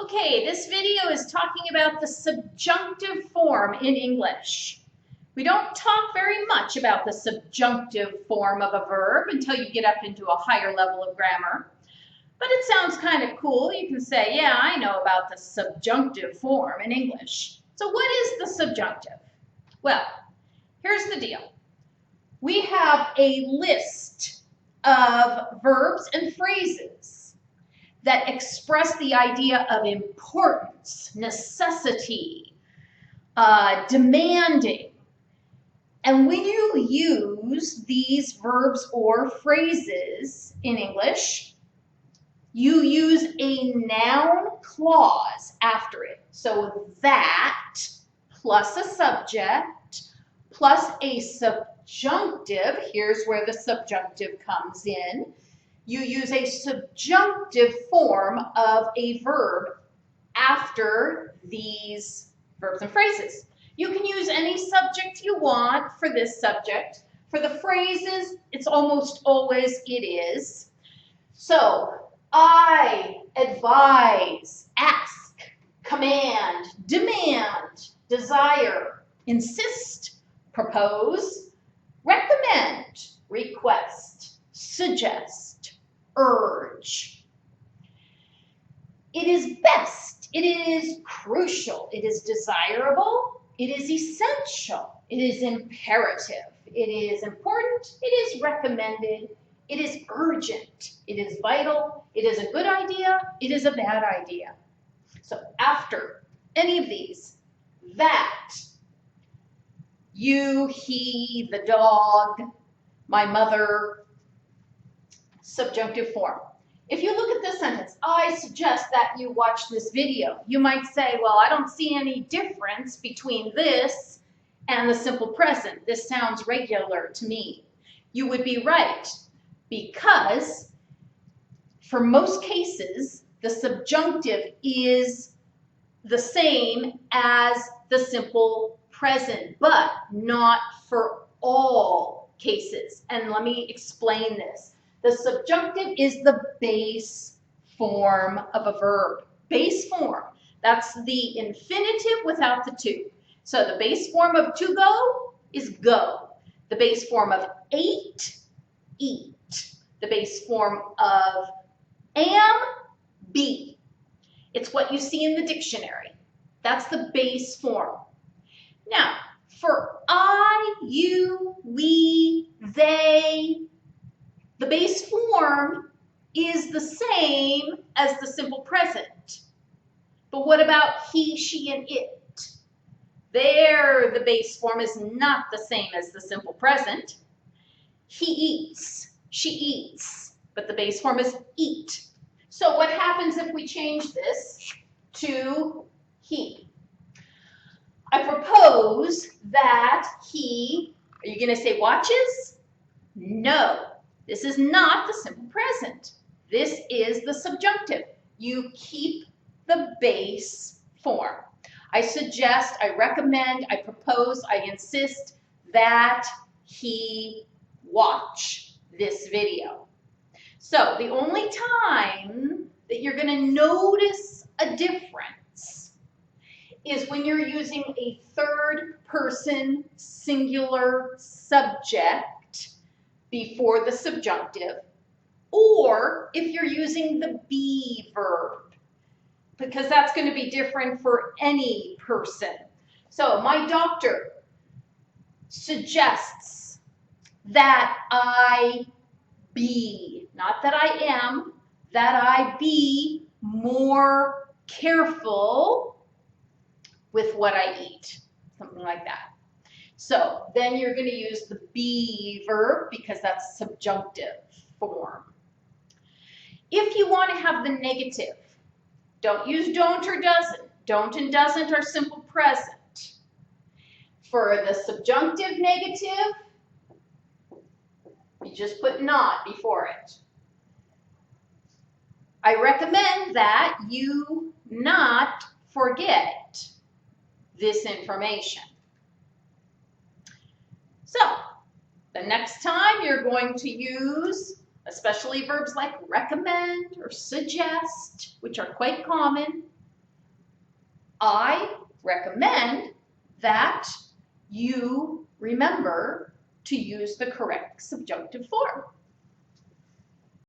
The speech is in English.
Okay, this video is talking about the subjunctive form in English. We don't talk very much about the subjunctive form of a verb until you get up into a higher level of grammar. But it sounds kind of cool. You can say, yeah, I know about the subjunctive form in English. So what is the subjunctive? Well, here's the deal. We have a list of verbs and phrases that express the idea of importance, necessity, demanding. And when you use these verbs or phrases in English, you use a noun clause after it. So that plus a subject plus a subjunctive, here's where the subjunctive comes in. You use a subjunctive form of a verb after these verbs and phrases. You can use any subject you want for this subject. For the phrases, it's almost always it is. So, I, advise, ask, command, demand, desire, insist, propose, recommend, request, suggest, urge. It is best, it is crucial, it is desirable, it is essential, it is imperative, it is important, it is recommended, it is urgent, it is vital, it is a good idea, it is a bad idea. So after any of these, that, you, he, the dog, my mother, subjunctive form. If you look at this sentence, I suggest that you watch this video. You might say, well, I don't see any difference between this and the simple present. This sounds regular to me. You would be right, because for most cases, the subjunctive is the same as the simple present, but not for all cases. And let me explain this. The subjunctive is the base form of a verb. Base form. That's the infinitive without the to. So the base form of to go is go. The base form of ate, eat. The base form of am, be. It's what you see in the dictionary. That's the base form. Now, for I, you, we, they, the base form is the same as the simple present. But what about he, she, and it? There, the base form is not the same as the simple present. He eats, she eats, but the base form is eat. So what happens if we change this to he? I propose that he, are you going to say watches? No. This is not the simple present. This is the subjunctive. You keep the base form. I suggest, I recommend, I propose, I insist that he watch this video. So the only time that you're going to notice a difference is when you're using a third person singular subject before the subjunctive, or if you're using the be verb, because that's going to be different for any person. So my doctor suggests that I be, not that I am, that I be more careful with what I eat, something like that. So then you're going to use the be verb because that's subjunctive form. If you want to have the negative, don't use don't or doesn't. Don't and doesn't are simple present. For the subjunctive negative, you just put not before it. I recommend that you not forget this information. So, the next time you're going to use, especially verbs like recommend or suggest, which are quite common, I recommend that you remember to use the correct subjunctive form.